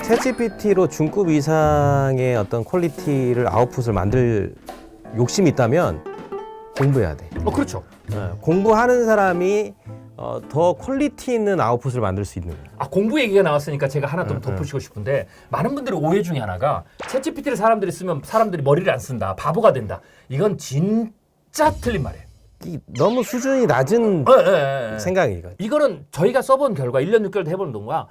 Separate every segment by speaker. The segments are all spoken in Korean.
Speaker 1: 챗GPT로 중급 이상의 어떤 퀄리티를 아웃풋을 만들 욕심이 있다면 공부해야 돼.
Speaker 2: 그렇죠.
Speaker 1: 공부하는 사람이 더 퀄리티 있는 아웃풋을 만들 수 있는 거예요.
Speaker 2: 공부 얘기가 나왔으니까 제가 하나 좀 덧붙이고 싶은데 많은 분들의 오해 중에 하나가 챗GPT를 사람들이 쓰면 사람들이 머리를 안 쓴다. 바보가 된다. 이건 진짜 틀린 말이에요.
Speaker 1: 너무 수준이 낮은 생각이거든요.
Speaker 2: 이거는 저희가 써본 결과 1년 6개월 해보는 동안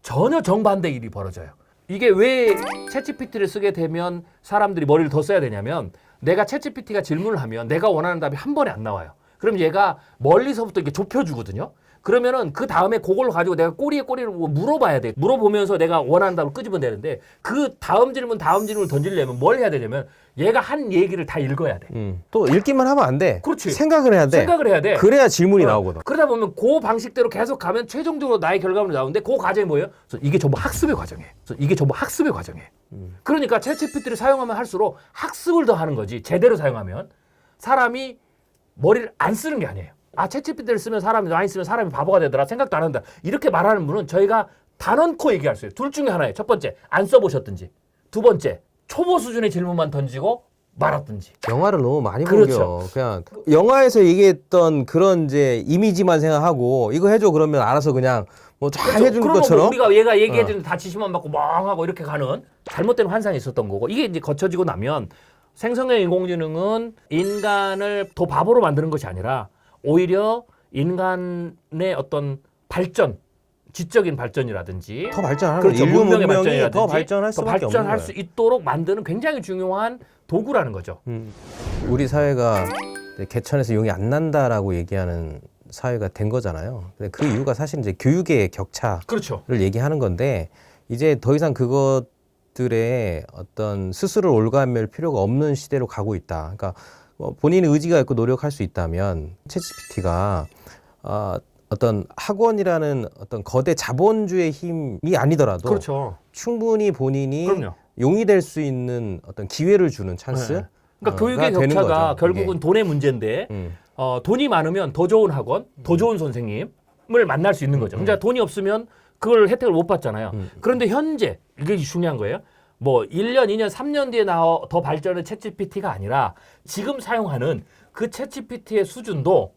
Speaker 2: 전혀 정반대 일이 벌어져요. 이게 왜 챗GPT를 쓰게 되면 사람들이 머리를 더 써야 되냐면 내가 챗GPT가 질문을 하면 내가 원하는 답이 한 번에 안 나와요. 그럼 얘가 멀리서부터 이렇게 좁혀주거든요. 그러면은 그 다음에 그걸 가지고 내가 꼬리에 꼬리를 물어봐야 돼. 물어보면서 내가 원하는 답을 끄집어내야 되는데 그 다음 질문을 던지려면 뭘 해야 되냐면 얘가 한 얘기를 다 읽어야 돼.
Speaker 1: 또 읽기만 하면 안 돼.
Speaker 2: 그렇지.
Speaker 1: 생각을 해야 돼.
Speaker 2: 생각을 해야 돼.
Speaker 1: 그래야 질문이 나오거든.
Speaker 2: 그러다 보면 그 방식대로 계속 가면 최종적으로 나의 결과물이 나오는데 그 과정이 뭐예요? 이게 전부 학습의 과정이에요. 그러니까 챗GPT를 사용하면 할수록 학습을 더 하는 거지. 제대로 사용하면 사람이 머리를 안 쓰는 게 아니에요. 챗GPT를 쓰면 사람이 많이 쓰면 사람이 바보가 되더라. 생각도 안 한다. 이렇게 말하는 분은 저희가 단언코 얘기할 수 있어요. 둘 중에 하나예요. 첫 번째, 안 써보셨든지. 두 번째, 초보 수준의 질문만 던지고 말았든지.
Speaker 1: 영화를 너무 많이
Speaker 2: 그렇죠.
Speaker 1: 보죠. 그냥 영화에서 얘기했던 그런 이제 이미지만 생각하고 이거 해줘 그러면 알아서 그냥 뭐 잘 해준 것처럼.
Speaker 2: 우리가 얘가 얘기해주는데 다 지시만 받고 멍하고 이렇게 가는 잘못된 환상이 있었던 거고 이게 이제 거쳐지고 나면 생성형 인공지능은 인간을 더 바보로 만드는 것이 아니라 오히려 인간의 어떤 발전, 지적인 발전이라든지
Speaker 1: 더 발전하는
Speaker 2: 그렇죠.
Speaker 1: 인류
Speaker 2: 문명의
Speaker 1: 문명이
Speaker 2: 발전이라든지
Speaker 1: 더 발전할 수밖에 없는
Speaker 2: 발전할
Speaker 1: 거예요.
Speaker 2: 수 있도록 만드는 굉장히 중요한 도구라는 거죠.
Speaker 1: 우리 사회가 개천에서 용이 안 난다라고 얘기하는 사회가 된 거잖아요. 근데 그 이유가 사실 이제 교육의 격차를
Speaker 2: 그렇죠.
Speaker 1: 얘기하는 건데 이제 더 이상 그것들의 어떤 스스로 올가맬 필요가 없는 시대로 가고 있다. 그러니까 본인의 의지가 있고 노력할 수 있다면 챗GPT가 어떤 학원이라는 어떤 거대 자본주의 힘이 아니더라도
Speaker 2: 그렇죠.
Speaker 1: 충분히 본인이
Speaker 2: 그럼요.
Speaker 1: 용이 될 수 있는 어떤 기회를 주는 찬스.
Speaker 2: 네. 그러니까 교육의
Speaker 1: 되는
Speaker 2: 격차가
Speaker 1: 거죠.
Speaker 2: 결국은
Speaker 1: 예.
Speaker 2: 돈의 문제인데 돈이 많으면 더 좋은 학원, 더 좋은 선생님을 만날 수 있는 거죠. 근데 돈이 없으면 그걸 혜택을 못 받잖아요. 그런데 현재 이게 중요한 거예요. 뭐 1년, 2년, 3년 뒤에 더 발전한 챗GPT가 아니라 지금 사용하는 그 챗GPT의 수준도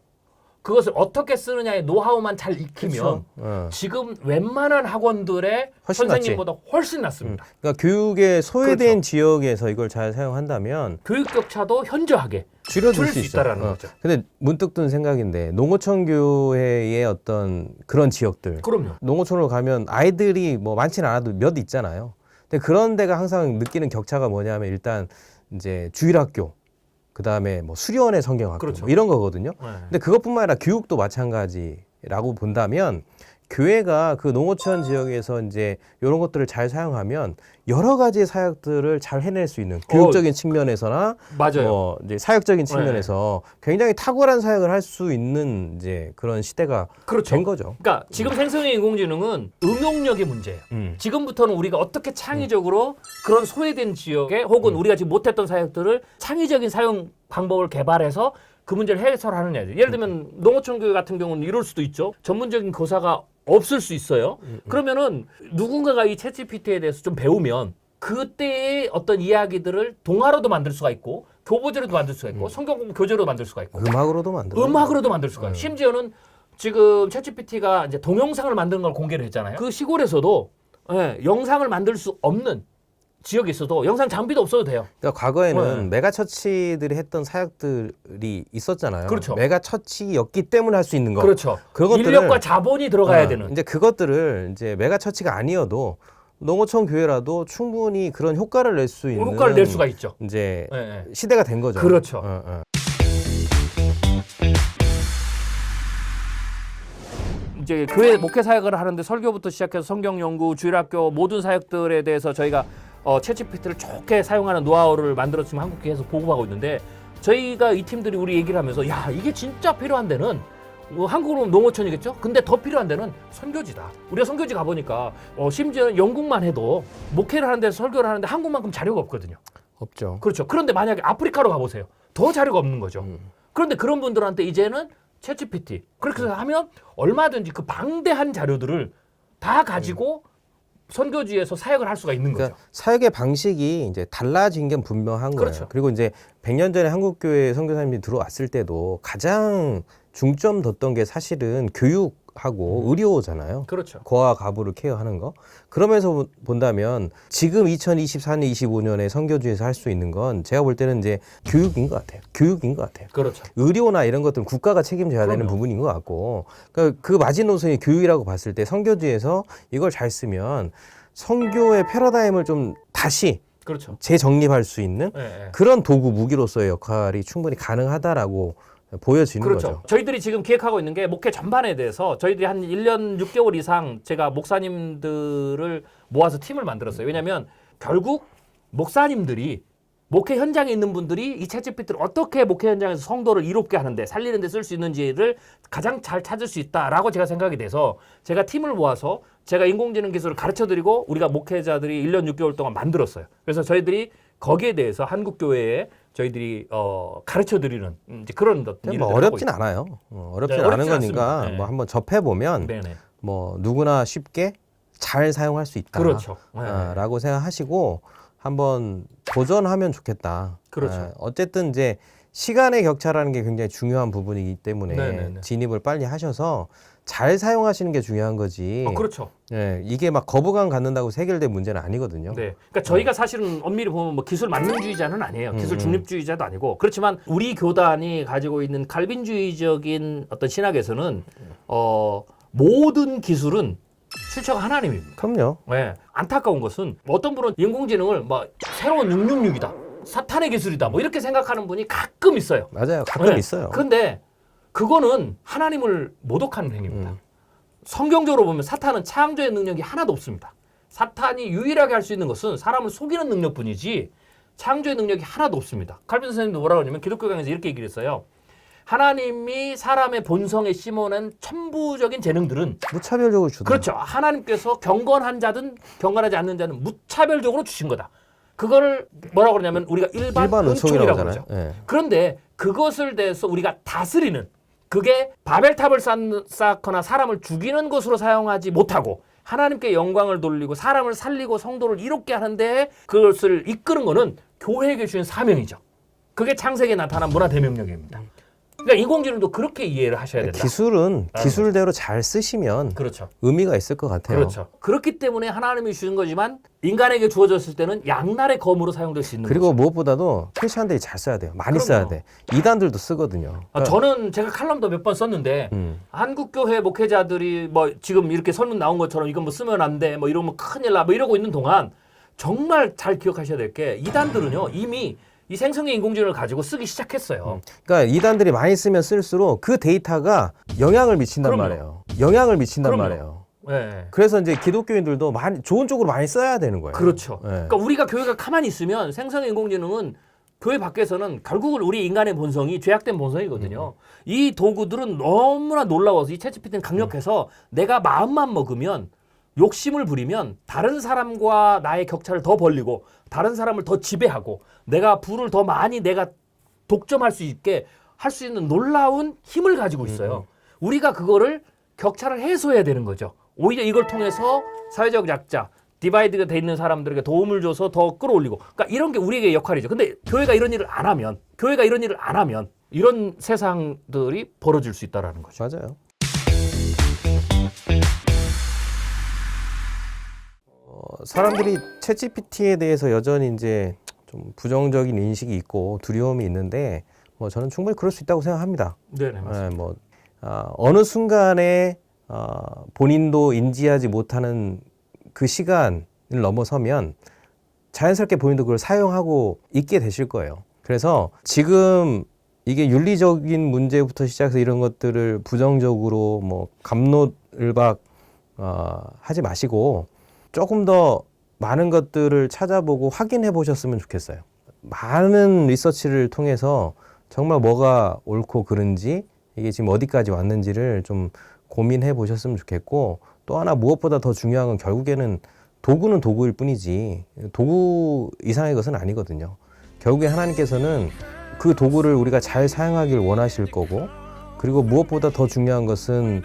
Speaker 2: 그것을 어떻게 쓰느냐의 노하우만 잘 익히면 지금 웬만한 학원들의
Speaker 1: 훨씬
Speaker 2: 선생님보다 훨씬 낫습니다.
Speaker 1: 그러니까 교육의 소외된
Speaker 2: 그렇죠.
Speaker 1: 지역에서 이걸 잘 사용한다면
Speaker 2: 교육 격차도 현저하게
Speaker 1: 줄여줄 수
Speaker 2: 있다라는
Speaker 1: 있어요.
Speaker 2: 거죠.
Speaker 1: 근데 문득 든 생각인데 농어촌 교회의 어떤 그런 지역들,
Speaker 2: 그럼요.
Speaker 1: 농어촌으로 가면 아이들이 뭐 많지는 않아도 몇 있잖아요. 근데 그런 데가 항상 느끼는 격차가 뭐냐면 일단 이제 주일학교, 그 다음에 뭐 수련회 성경학교
Speaker 2: 그렇죠.
Speaker 1: 뭐 이런 거거든요.
Speaker 2: 네.
Speaker 1: 근데 그것뿐만 아니라 교육도 마찬가지라고 본다면 교회가 그 농어촌 지역에서 이제 이런 것들을 잘 사용하면 여러 가지 사역들을 잘 해낼 수 있는 교육적인 측면에서나
Speaker 2: 맞아요.
Speaker 1: 뭐 이제 사역적인 측면에서 굉장히 탁월한 사역을 할 수 있는 이제 그런 시대가
Speaker 2: 그렇죠.
Speaker 1: 된 거죠.
Speaker 2: 그러니까 지금 생성형 인공지능은 응용력의 문제예요. 지금부터는 우리가 어떻게 창의적으로 그런 소외된 지역에 혹은 우리가 지금 못했던 사역들을 창의적인 사용 방법을 개발해서 그 문제를 해설하느냐. 예를 들면 농어촌 교회 같은 경우는 이럴 수도 있죠. 전문적인 교사가 없을 수 있어요. 그러면은 누군가가 이 챗GPT에 대해서 좀 배우면 그때의 어떤 이야기들을 동화로도 만들 수가 있고 교보제로도 만들 수가 있고 성경 공부 교재로도 만들 수가 있고
Speaker 1: 음악으로도 만들어.
Speaker 2: 음악으로도 만들 수가 있고 심지어는 지금 챗GPT가 이제 동영상을 만드는 걸 공개를 했잖아요. 그 시골에서도 영상을 만들 수 없는 지역에 있어도 영상 장비도 없어도 돼요.
Speaker 1: 그러니까 과거에는 메가처치들이 했던 사역들이 있었잖아요.
Speaker 2: 그렇죠.
Speaker 1: 메가처치였기 때문에 할 수 있는 거.
Speaker 2: 그렇죠.
Speaker 1: 그것들을-
Speaker 2: 인력과 자본이 들어가야 되는.
Speaker 1: 이제 그것들을 이제 메가처치가 아니어도 농어촌 교회라도 충분히 그런 효과를 낼 수 있는
Speaker 2: 효과를 낼 수가 있죠.
Speaker 1: 이제
Speaker 2: 네.
Speaker 1: 시대가 된 거죠.
Speaker 2: 그렇죠. 이제 교회 목회 사역을 하는데 설교부터 시작해서 성경 연구, 주일학교 모든 사역들에 대해서 저희가 챗GPT를 좋게 사용하는 노하우를 만들어 지금 한국교회에서 보급하고 있는데 저희가 이 팀들이 우리 얘기를 하면서 야 이게 진짜 필요한 데는 한국으로 농어촌이겠죠? 근데 더 필요한 데는 선교지다. 우리가 선교지 가보니까 심지어 영국만 해도 목회를 하는 데서 설교를 하는데 한국만큼 자료가 없거든요.
Speaker 1: 없죠.
Speaker 2: 그렇죠. 그런데 만약에 아프리카로 가보세요. 더 자료가 없는 거죠. 그런데 그런 분들한테 이제는 챗GPT 그렇게 하면 얼마든지 그 방대한 자료들을 다 가지고 선교지에서 사역을 할 수가 있는 거죠.
Speaker 1: 그러니까 사역의 방식이 이제 달라진 게 분명한 거예요.
Speaker 2: 그렇죠.
Speaker 1: 그리고 이제 100년 전에 한국교회 선교사님들이 들어왔을 때도 가장 중점 뒀던 게 사실은 교육하고 의료잖아요.
Speaker 2: 그렇죠.
Speaker 1: 고아 가부를 케어하는 거. 그러면서 본다면 지금 2024년, 25년에 선교주에서 할 수 있는 건 제가 볼 때는 이제 교육인 것 같아요. 교육인 것 같아요.
Speaker 2: 그렇죠.
Speaker 1: 의료나 이런 것들은 국가가 책임져야 되는
Speaker 2: 그럼요.
Speaker 1: 부분인 것 같고, 그러니까 그 마지노선이 교육이라고 봤을 때 선교주에서 이걸 잘 쓰면 선교의 패러다임을 좀 다시
Speaker 2: 그렇죠.
Speaker 1: 재정립할 수 있는
Speaker 2: 예, 예.
Speaker 1: 그런 도구, 무기로서의 역할이 충분히 가능하다라고 보여지는
Speaker 2: 그렇죠.
Speaker 1: 거죠.
Speaker 2: 저희들이 지금 기획하고 있는 게 목회 전반에 대해서 저희들이 한 1년 6개월 이상 제가 목사님들을 모아서 팀을 만들었어요. 왜냐하면 결국 목사님들이 목회 현장에 있는 분들이 이 챗GPT를 어떻게 목회 현장에서 성도를 이롭게 하는데 살리는 데 쓸 수 있는지를 가장 잘 찾을 수 있다라고 제가 생각이 돼서 제가 팀을 모아서 제가 인공지능 기술을 가르쳐드리고 우리가 목회자들이 1년 6개월 동안 만들었어요. 그래서 저희들이 거기에 대해서 한국교회에 저희들이 가르쳐드리는 이제 그런 일을
Speaker 1: 뭐
Speaker 2: 하고
Speaker 1: 어렵진
Speaker 2: 있어요.
Speaker 1: 않아요. 어렵진
Speaker 2: 네,
Speaker 1: 않은
Speaker 2: 어렵진
Speaker 1: 거니까
Speaker 2: 않습니다. 네.
Speaker 1: 뭐 한번 접해보면
Speaker 2: 네네.
Speaker 1: 뭐 누구나 쉽게 잘 사용할 수 있다.
Speaker 2: 그렇죠. 네.
Speaker 1: 라고 생각하시고 한번 도전하면 좋겠다.
Speaker 2: 그렇죠.
Speaker 1: 어쨌든 이제 시간의 격차라는 게 굉장히 중요한 부분이기 때문에
Speaker 2: 네네네.
Speaker 1: 진입을 빨리 하셔서 잘 사용하시는 게 중요한 거지.
Speaker 2: 그렇죠.
Speaker 1: 예, 이게 막 거부감 갖는다고 해결될 문제는 아니거든요.
Speaker 2: 네. 그러니까 저희가 사실은 엄밀히 보면 뭐 기술 만능주의자는 아니에요. 기술 중립주의자도 아니고. 그렇지만 우리 교단이 가지고 있는 칼빈주의적인 어떤 신학에서는 모든 기술은 출처가 하나님입니다.
Speaker 1: 그럼요.
Speaker 2: 네. 안타까운 것은 어떤 분은 인공지능을 뭐 새로운 666이다. 사탄의 기술이다. 뭐 이렇게 생각하는 분이 가끔 있어요.
Speaker 1: 맞아요. 가끔
Speaker 2: 네.
Speaker 1: 있어요.
Speaker 2: 근데 그거는 하나님을 모독하는 행위입니다. 성경적으로 보면 사탄은 창조의 능력이 하나도 없습니다. 사탄이 유일하게 할 수 있는 것은 사람을 속이는 능력뿐이지 창조의 능력이 하나도 없습니다. 칼빈 선생님도 뭐라고 하냐면 기독교 강에서 이렇게 얘기를 했어요. 하나님이 사람의 본성에 심어낸 천부적인 재능들은
Speaker 1: 무차별적으로 주다.
Speaker 2: 그렇죠. 하나님께서 경건한 자든 경건하지 않는 자는 무차별적으로 주신 거다. 그거를 뭐라고 그러냐면 우리가 일반
Speaker 1: 은총이라고
Speaker 2: 은총이라고
Speaker 1: 하잖아요.
Speaker 2: 그러죠.
Speaker 1: 예.
Speaker 2: 그런데 그것을 대해서 우리가 다스리는 그게 바벨탑을 쌓거나 사람을 죽이는 것으로 사용하지 못하고 하나님께 영광을 돌리고 사람을 살리고 성도를 이롭게 하는데 그것을 이끄는 거는 교회에게 주신 사명이죠. 그게 창세기에 나타난 문화 대명령입니다. 그러니까 인공지능도 그렇게 이해를 하셔야 된다.
Speaker 1: 기술은 기술대로 잘 쓰시면
Speaker 2: 그렇죠.
Speaker 1: 의미가 있을 것 같아요.
Speaker 2: 그렇죠. 그렇기 때문에 하나님이 주신 거지만 인간에게 주어졌을 때는 양날의 검으로 사용될 수 있는
Speaker 1: 그리고
Speaker 2: 거죠.
Speaker 1: 무엇보다도 크리스천들이 잘 써야 돼요. 많이
Speaker 2: 그럼요.
Speaker 1: 써야 돼. 이단들도 쓰거든요.
Speaker 2: 저는 제가 칼럼도 몇 번 썼는데 한국교회 목회자들이 뭐 지금 이렇게 설문 나온 것처럼 이건 뭐 쓰면 안 돼, 뭐 이러면 큰일 나, 뭐 이러고 있는 동안 정말 잘 기억하셔야 될 게 이단들은요 이미 이 생성의 인공지능을 가지고 쓰기 시작했어요.
Speaker 1: 그러니까 이단들이 많이 쓰면 쓸수록 그 데이터가 영향을 미친단
Speaker 2: 그럼요.
Speaker 1: 말이에요. 영향을 미친단
Speaker 2: 그럼요.
Speaker 1: 말이에요.
Speaker 2: 네.
Speaker 1: 그래서 이제 기독교인들도 많이 좋은 쪽으로 많이 써야 되는 거예요.
Speaker 2: 그렇죠.
Speaker 1: 네.
Speaker 2: 그러니까 우리가 교회가 가만히 있으면 생성의 인공지능은 교회 밖에서는 결국은 우리 인간의 본성이 죄악된 본성이거든요. 이 도구들은 너무나 놀라워서 이 챗GPT는 강력해서 내가 마음만 먹으면 욕심을 부리면 다른 사람과 나의 격차를 더 벌리고 다른 사람을 더 지배하고 내가 부를 더 많이 내가 독점할 수 있게 할 수 있는 놀라운 힘을 가지고 있어요. 우리가 그거를 격차를 해소해야 되는 거죠. 오히려 이걸 통해서 사회적 약자, 디바이드가 돼 있는 사람들에게 도움을 줘서 더 끌어올리고 그러니까 이런 게 우리에게 역할이죠. 근데 교회가 이런 일을 안 하면 이런 세상들이 벌어질 수 있다라는 거죠.
Speaker 1: 맞아요. 사람들이 챗GPT에 대해서 여전히 이제 좀 부정적인 인식이 있고 두려움이 있는데 뭐 저는 충분히 그럴 수 있다고 생각합니다.
Speaker 2: 네, 맞습니다.
Speaker 1: 뭐 어느 순간에 본인도 인지하지 못하는 그 시간을 넘어서면 자연스럽게 본인도 그걸 사용하고 있게 되실 거예요. 그래서 지금 이게 윤리적인 문제부터 시작해서 이런 것들을 부정적으로 뭐 갑론을박 하지 마시고 조금 더 많은 것들을 찾아보고 확인해 보셨으면 좋겠어요. 많은 리서치를 통해서 정말 뭐가 옳고 그른지 이게 지금 어디까지 왔는지를 좀 고민해 보셨으면 좋겠고 또 하나 무엇보다 더 중요한 건 결국에는 도구는 도구일 뿐이지 도구 이상의 것은 아니거든요. 결국에 하나님께서는 그 도구를 우리가 잘 사용하길 원하실 거고 그리고 무엇보다 더 중요한 것은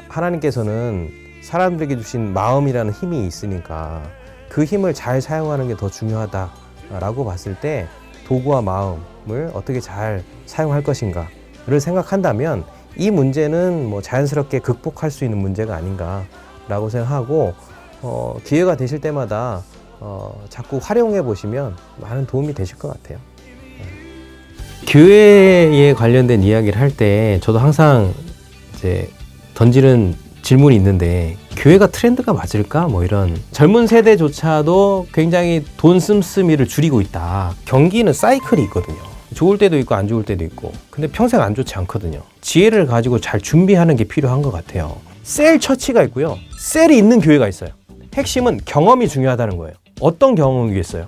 Speaker 1: 하나님께서는 사람들에게 주신 마음이라는 힘이 있으니까 그 힘을 잘 사용하는 게 더 중요하다라고 봤을 때 도구와 마음을 어떻게 잘 사용할 것인가를 생각한다면 이 문제는 뭐 자연스럽게 극복할 수 있는 문제가 아닌가라고 생각하고 기회가 되실 때마다 자꾸 활용해 보시면 많은 도움이 되실 것 같아요. 교회에 관련된 이야기를 할 때 저도 항상 이제 던지는 질문이 있는데 교회가 트렌드가 맞을까? 뭐 이런 젊은 세대조차도 굉장히 돈 씀씀이를 줄이고 있다. 경기는 사이클이 있거든요. 좋을 때도 있고 안 좋을 때도 있고 근데 평생 안 좋지 않거든요. 지혜를 가지고 잘 준비하는 게 필요한 것 같아요. 셀 처치가 있고요. 셀이 있는 교회가 있어요. 핵심은 경험이 중요하다는 거예요. 어떤 경험이겠어요?